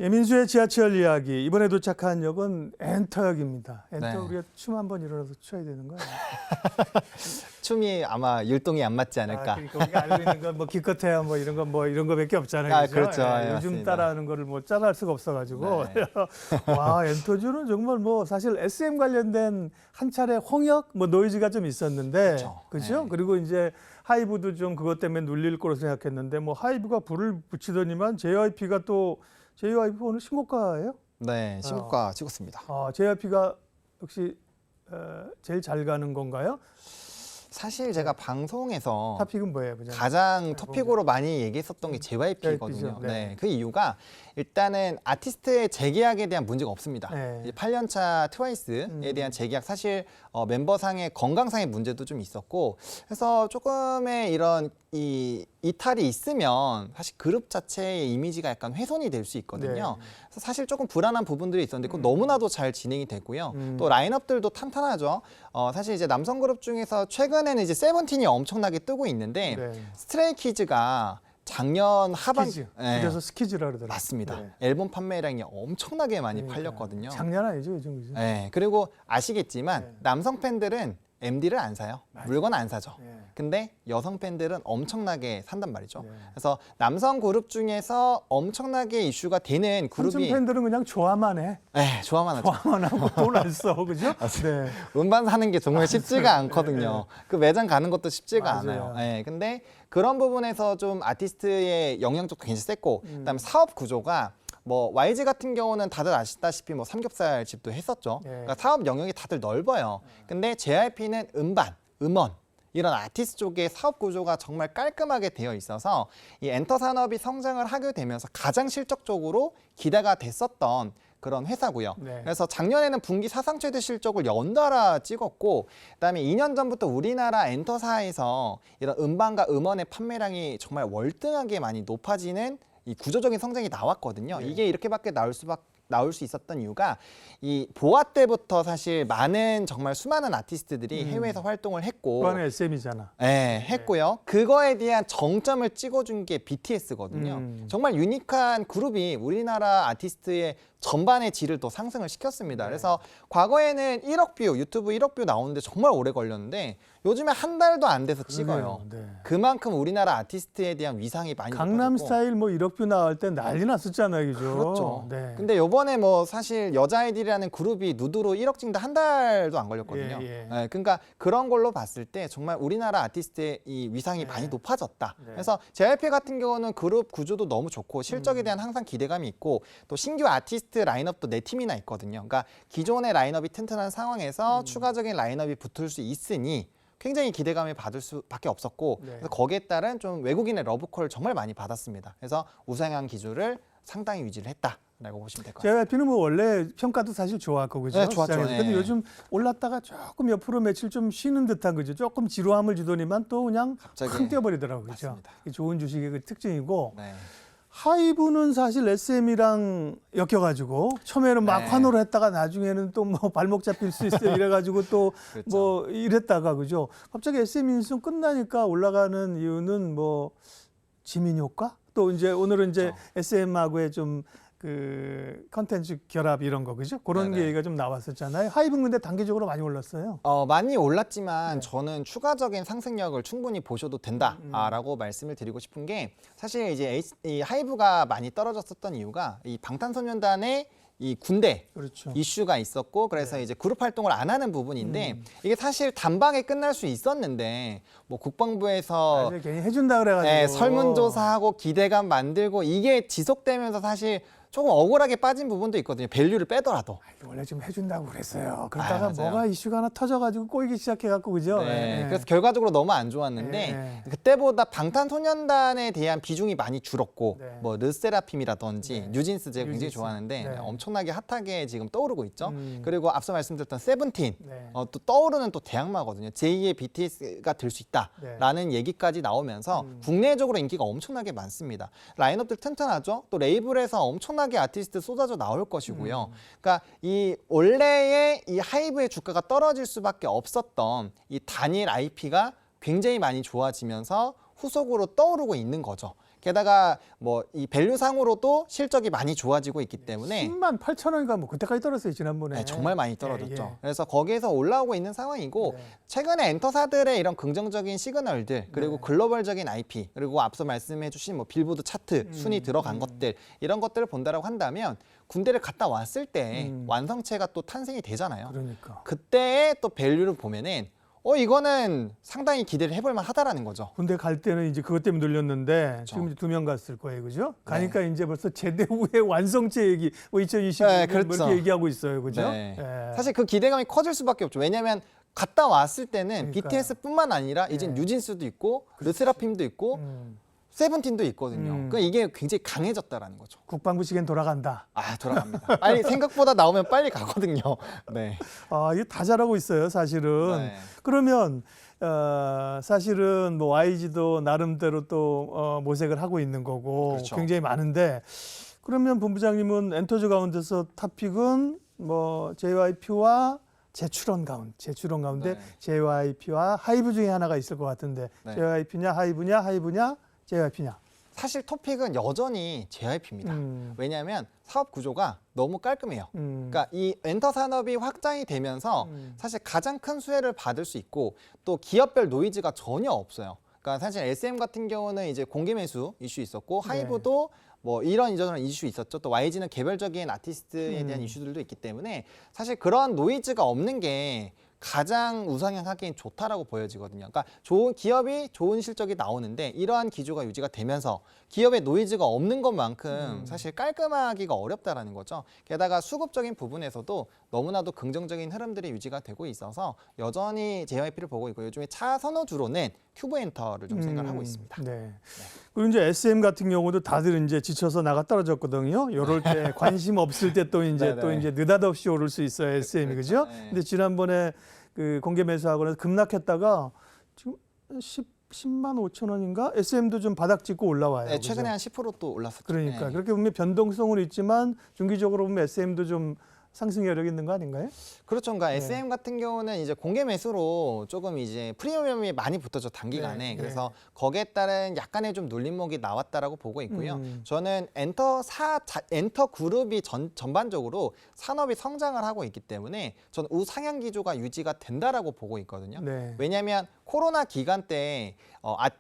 예민수의 지하철 이야기. 이번에 도착한 역은 엔터역입니다. 엔터 네. 우리가 춤 한번 일어나서 춰야 되는 거예요. 춤이 아마 율동이 안 맞지 않을까. 그러니까 우리가 알고 있는 건 뭐 기껏해야 뭐 이런 거밖에 없잖아요. 아, 그죠? 그렇죠. 예, 요즘 맞습니다. 따라하는 거를 뭐 따라할 수가 없어가지고. 네. 와, 엔터주는 정말 뭐 사실 SM 관련된 한 차례 홍역, 뭐 노이즈가 좀 있었는데, 그죠? 네. 그리고 이제 하이브도 좀 그것 때문에 눌릴 거로 생각했는데, 뭐 하이브가 불을 붙이더니만 JYP가 또 JYP 오늘 신고가예요? 네, 신고가 찍었습니다. JYP가 역시 제일 잘 가는 건가요? 사실 제가 방송에서 타픽은 뭐예요? 그냥? 가장 토픽으로 많이 얘기했었던 게 JYP거든요. JYP 죠. 네. 네, 그 이유가 일단은 아티스트의 재계약에 대한 문제가 없습니다. 네. 이제 8년차 트와이스에 대한 재계약 사실 멤버상의 건강상의 문제도 좀 있었고 그래서 조금의 이런 이탈이 있으면 사실 그룹 자체의 이미지가 약간 훼손이 될 수 있거든요. 네. 그래서 사실 조금 불안한 부분들이 있었는데 그건 너무나도 잘 진행이 됐고요. 또 라인업들도 탄탄하죠. 사실 이제 남성 그룹 중에서 최근에는 이제 세븐틴이 엄청나게 뜨고 있는데 네. 스트레이키즈가 작년 하반 스키즈. 네, 그래서 스키즈라 그러더라고요. 맞습니다. 네. 앨범 판매량이 엄청나게 많이 그러니까요. 팔렸거든요. 장난 아니죠, 요즘 그죠? 네, 그리고 아시겠지만 네. 남성 팬들은 MD를 안 사요. 물건 안 사죠. 네. 근데 여성 팬들은 엄청나게 산단 말이죠. 네. 그래서 남성 그룹 중에서 엄청나게 이슈가 되는 삼촌 그룹이 팬들은 그냥 좋아만 해. 네, 좋아만 하죠. 좋아만 하고 돈 안 써, 그죠? 네. 음반 사는 게 정말 쉽지가 않거든요. 그 매장 가는 것도 쉽지가 맞아요. 않아요. 네, 근데 그런 부분에서 좀 아티스트의 영향력도 굉장히 셌고 그다음에 사업 구조가 뭐 YG 같은 경우는 다들 아시다시피 뭐 삼겹살 집도 했었죠. 네. 그러니까 사업 영역이 다들 넓어요. 근데 JYP는 음반, 음원 이런 아티스트 쪽의 사업 구조가 정말 깔끔하게 되어 있어서 이 엔터 산업이 성장을 하게 되면서 가장 실적적으로 기대가 됐었던 그런 회사고요. 네. 그래서 작년에는 분기 사상 최대 실적을 연달아 찍었고 그다음에 2년 전부터 우리나라 엔터사에서 이런 음반과 음원의 판매량이 정말 월등하게 많이 높아지는 이 구조적인 성장이 나왔거든요. 네. 이게 이렇게밖에 나올 수 있었던 이유가 이 보아 때부터 사실 많은 정말 수많은 아티스트들이 해외에서 활동을 했고 그 안에 SM이잖아. 네, 했고요. 그거에 대한 정점을 찍어준 게 BTS거든요. 정말 유니크한 그룹이 우리나라 아티스트의 전반의 질을 더 상승을 시켰습니다. 그래서 과거에는 1억 뷰, 유튜브 1억 뷰 나오는데 정말 오래 걸렸는데 요즘에 한 달도 안 돼서 찍어요. 네. 그만큼 우리나라 아티스트에 대한 위상이 많이 강남 높아졌고. 스타일 뭐 1억 뷰 나올 때 난리 났었잖아요, 그죠? 그렇죠. 네. 근데 요번에 뭐 사실 여자아이들이라는 그룹이 누드로 1억 찍는데 한 달도 안 걸렸거든요. 예. 네, 그러니까 그런 걸로 봤을 때 정말 우리나라 아티스트의 이 위상이 많이 높아졌다. 네. 그래서 JYP 같은 경우는 그룹 구조도 너무 좋고 실적에 대한 항상 기대감이 있고 또 신규 아티스트 라인업도 4팀이나 있거든요. 그러니까 기존의 라인업이 튼튼한 상황에서 추가적인 라인업이 붙을 수 있으니 굉장히 기대감을 받을 수밖에 없었고 네. 그래서 거기에 따른 좀 외국인의 러브콜을 정말 많이 받았습니다. 그래서 우상향 기조를 상당히 유지를 했다라고 보시면 될 것 같아요. JYP는 뭐 원래 평가도 사실 좋았고 그죠? 네, 좋았죠. 시장에서. 근데 네. 요즘 올랐다가 조금 옆으로 며칠 좀 쉬는 듯한 그죠? 조금 지루함을 주더니만 또 그냥 갑자기. 확 뛰어버리더라고요. 그죠? 맞습니다. 이게 좋은 주식의 그 특징이고 네. 하이브는 사실 SM이랑 엮여가지고 처음에는 막 네. 환호를 했다가 나중에는 또 뭐 발목 잡힐 수 있어 이래가지고 또 그렇죠. 뭐 이랬다가 그죠? 갑자기 SM 인수 끝나니까 올라가는 이유는 뭐 지민 효과? 또 이제 오늘은 이제 그렇죠. SM하고의 좀 그 컨텐츠 결합 이런 거 그죠? 그런 네네. 게 얘기가 좀 나왔었잖아요. 하이브는 근데 단기적으로 많이 올랐어요. 많이 올랐지만 저는 추가적인 상승력을 충분히 보셔도 된다라고 말씀을 드리고 싶은 게 사실 이제 이 하이브가 많이 떨어졌었던 이유가 이 방탄소년단의 이 군대 그렇죠. 이슈가 있었고 그래서 이제 그룹 활동을 안 하는 부분인데 이게 사실 단방에 끝날 수 있었는데 뭐 국방부에서 아주 괜히 해준다 그래가지고 네, 설문조사하고 기대감 만들고 이게 지속되면서 사실 조금 억울하게 빠진 부분도 있거든요. 밸류를 빼더라도. 원래 좀 해준다고 그랬어요. 그러다가 맞아요. 뭐가 이슈가 하나 터져가지고 꼬이기 시작해갖고 그죠? 네, 예. 그래서 결과적으로 너무 안 좋았는데 네. 그때보다 방탄소년단에 대한 비중이 많이 줄었고 네. 뭐 르세라핌이라든지 네. 뉴진스 제가 굉장히 뉴진스. 좋아하는데 네. 엄청나게 핫하게 지금 떠오르고 있죠. 그리고 앞서 말씀드렸던 세븐틴 네. 또 떠오르는 또 대항마거든요. 제2의 BTS가 될 수 있다라는 얘기까지 나오면서 국내적으로 인기가 엄청나게 많습니다. 라인업들 튼튼하죠. 또 레이블에서 엄청나게 아티스트 쏟아져 나올 것이고요. 그러니까 이 원래의 이 하이브의 주가가 떨어질 수밖에 없었던 이 단일 IP가 굉장히 많이 좋아지면서 후속으로 떠오르고 있는 거죠. 게다가 뭐 이 밸류상으로도 실적이 많이 좋아지고 있기 때문에 10만 8천 원인가 뭐 그때까지 떨었어요 지난번에. 네, 정말 많이 떨어졌죠. 예. 그래서 거기에서 올라오고 있는 상황이고 네. 최근에 엔터사들의 이런 긍정적인 시그널들 그리고 네. 글로벌적인 IP 그리고 앞서 말씀해주신 뭐 빌보드 차트 순위 들어간 것들 이런 것들을 본다라고 한다면 군대를 갔다 왔을 때 완성체가 또 탄생이 되잖아요. 그러니까. 그때의 또 밸류를 보면은 이거는 상당히 기대를 해볼 만하다라는 거죠. 군대 갈 때는 이제 그것 때문에 눌렸는데 그렇죠. 지금 이제 2명 갔을 거예요, 그죠? 가니까 이제 벌써 제대 후의 완성체 얘기, 뭐 2020년 네, 뭐 그렇죠. 이렇게 얘기하고 있어요, 그죠? 네. 예. 사실 그 기대감이 커질 수밖에 없죠. 왜냐하면 갔다 왔을 때는 그러니까요. BTS뿐만 아니라 이제 네. 뉴진스도 있고 르세라핌도 있고 세븐틴도 있거든요. 그러니까 이게 굉장히 강해졌다라는 거죠. 국방부 시계는 돌아간다. 아, 돌아갑니다. 빨리 생각보다 나오면 빨리 가거든요. 네. 아, 이게 다 잘하고 있어요, 사실은. 네. 그러면 사실은 뭐 YG도 나름대로 또 모색을 하고 있는 거고 그렇죠. 굉장히 많은데 그러면 본부장님은 엔터즈 가운데서 탑픽은 뭐 JYP와 제출원 가운데 네. JYP와 하이브 중에 하나가 있을 것 같은데 네. JYP냐 하이브냐 JYP냐. 사실 토픽은 여전히 JYP입니다. 왜냐하면 사업 구조가 너무 깔끔해요. 그러니까 이 엔터 산업이 확장이 되면서 사실 가장 큰 수혜를 받을 수 있고 또 기업별 노이즈가 전혀 없어요. 그러니까 사실 SM 같은 경우는 이제 공개 매수 이슈 있었고 하이브도 뭐 이런 이슈 있었죠. 또 YG는 개별적인 아티스트에 대한 이슈들도 있기 때문에 사실 그런 노이즈가 없는 게 가장 우상향하기엔 좋다라고 보여지거든요. 그러니까 좋은 기업이 좋은 실적이 나오는데 이러한 기조가 유지가 되면서 기업의 노이즈가 없는 것만큼 사실 깔끔하기가 어렵다라는 거죠. 게다가 수급적인 부분에서도 너무나도 긍정적인 흐름들이 유지가 되고 있어서 여전히 JYP를 보고 있고 요즘에 차 선호주로는 큐브엔터를 좀 생각을 하고 있습니다. 네. 그리고 이제 SM 같은 경우도 다들 이제 지쳐서 나가 떨어졌거든요. 이럴 때 관심 없을 때 또 이제 느닷없이 오를 수 있어요, SM이 그죠? 네. 근데 지난번에 그 공개 매수하고 나서 급락했다가 지금 10만 5천 원인가? SM도 좀 바닥 찍고 올라와요. 네, 최근에 그죠? 한 10%또 올랐었죠. 그러니까 네. 그렇게 보면 변동성은 있지만 중기적으로 보면 SM도 좀 상승 여력이 있는 거 아닌가요? 그렇죠. 그러니까 SM 같은 경우는 이제 공개 매수로 조금 이제 프리미엄이 많이 붙었죠, 단기간에. 네, 그래서 거기에 따른 약간의 좀 눌림목이 나왔다라고 보고 있고요. 저는 엔터 그룹이 전반적으로 산업이 성장을 하고 있기 때문에 저는 우상향 기조가 유지가 된다라고 보고 있거든요. 네. 왜냐하면 코로나 기간 때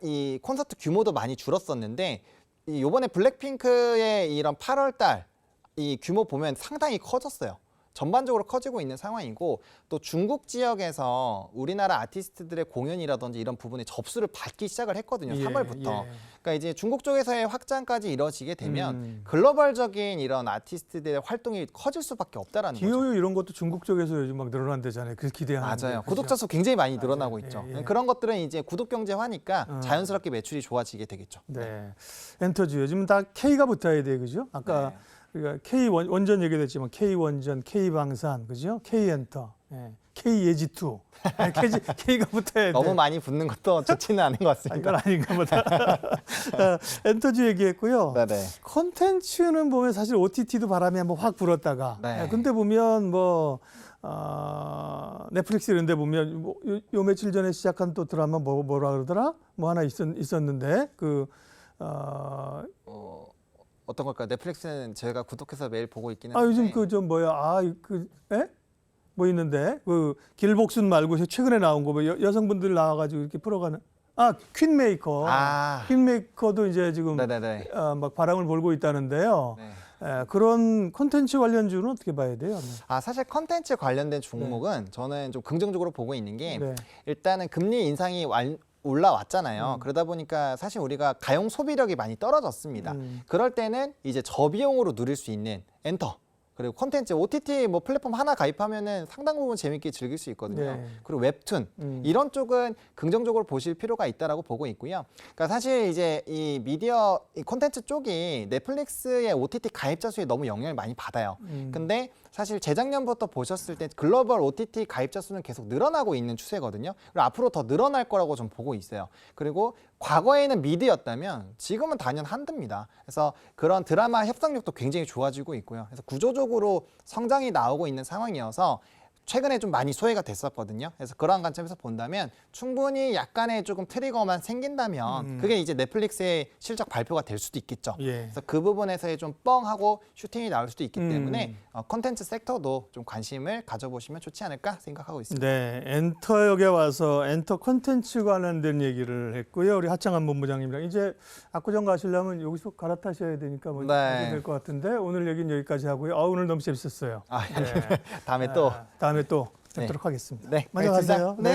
이 콘서트 규모도 많이 줄었었는데 이번에 블랙핑크의 이런 8월 달 이 규모 보면 상당히 커졌어요. 전반적으로 커지고 있는 상황이고 또 중국 지역에서 우리나라 아티스트들의 공연이라든지 이런 부분에 접수를 받기 시작을 했거든요. 3월부터. 그러니까 이제 중국 쪽에서의 확장까지 이루어지게 되면 글로벌적인 이런 아티스트들의 활동이 커질 수밖에 없다라는 거죠. 기호요 이런 것도 중국 쪽에서 요즘 막 늘어난대잖아요. 그 기대하는 맞아요. 게, 구독자 수 굉장히 많이 늘어나고 맞아요. 있죠. 예. 그런 것들은 이제 구독 경제화니까 자연스럽게 매출이 좋아지게 되겠죠. 네. 엔터즈 요즘은 다 K가 붙어야 돼, 그죠? 아까 네. 우리가 K 원전 얘기됐지만 K 원전, K 방산, 그죠? K 엔터, K 예지2, K가 붙어야 돼. 너무 많이 붙는 것도 좋지는 않은 것 같습니다. 이건 아닌가 보다. 엔터즈 얘기했고요. 네네. 콘텐츠는 보면 사실 OTT도 바람이 한번 확 불었다가, 네. 근데 보면 뭐 넷플릭스 이런 데 보면 요 며칠 전에 시작한 또 드라마 뭐라 그러더라? 뭐 하나 있었는데 어떤 걸까요? 넷플릭스는 제가 구독해서 매일 보고 있기는 한데. 요즘 뭐 있는데 그 길복순 말고 최근에 나온 거 뭐 여성분들 나와가지고 이렇게 풀어가는 퀸메이커. 퀸메이커도 이제 지금 네네네. 막 바람을 몰고 있다는데요. 네. 그런 콘텐츠 관련주는 어떻게 봐야 돼요? 사실 컨텐츠 관련된 종목은 저는 좀 긍정적으로 보고 있는 게 네. 일단은 금리 인상이 올라왔잖아요. 그러다 보니까 사실 우리가 가용 소비력이 많이 떨어졌습니다. 그럴 때는 이제 저비용으로 누릴 수 있는 엔터 그리고 콘텐츠 OTT 뭐 플랫폼 하나 가입하면은 상당 부분 재밌게 즐길 수 있거든요. 네. 그리고 웹툰 이런 쪽은 긍정적으로 보실 필요가 있다라고 보고 있고요. 그러니까 사실 이제 이 미디어 이 콘텐츠 쪽이 넷플릭스의 OTT 가입자 수에 너무 영향을 많이 받아요. 근데 사실 재작년부터 보셨을 때 글로벌 OTT 가입자 수는 계속 늘어나고 있는 추세거든요. 그리고 앞으로 더 늘어날 거라고 좀 보고 있어요. 그리고 과거에는 미드였다면 지금은 단연 한드입니다. 그래서 그런 드라마 협상력도 굉장히 좋아지고 있고요. 그래서 구조적으로 성장이 나오고 있는 상황이어서 최근에 좀 많이 소외가 됐었거든요. 그래서 그러한 관점에서 본다면 충분히 약간의 조금 트리거만 생긴다면 그게 이제 넷플릭스의 실적 발표가 될 수도 있겠죠. 예. 그래서 그 부분에서의 좀 뻥하고 슈팅이 나올 수도 있기 때문에 콘텐츠 섹터도 좀 관심을 가져보시면 좋지 않을까 생각하고 있습니다. 네, 엔터역에 와서 엔터 콘텐츠 관련된 얘기를 했고요. 우리 하창한 본부장님이랑 이제 압구정 가시려면 여기서 갈아타셔야 되니까 뭐 네. 될 것 같은데 오늘 얘기는 여기까지 하고요. 오늘 너무 재밌었어요. 아, 네. 다음에 또 다음에 또 네. 뵙도록 하겠습니다. 네, 먼저 알겠습니다. 가세요. 네.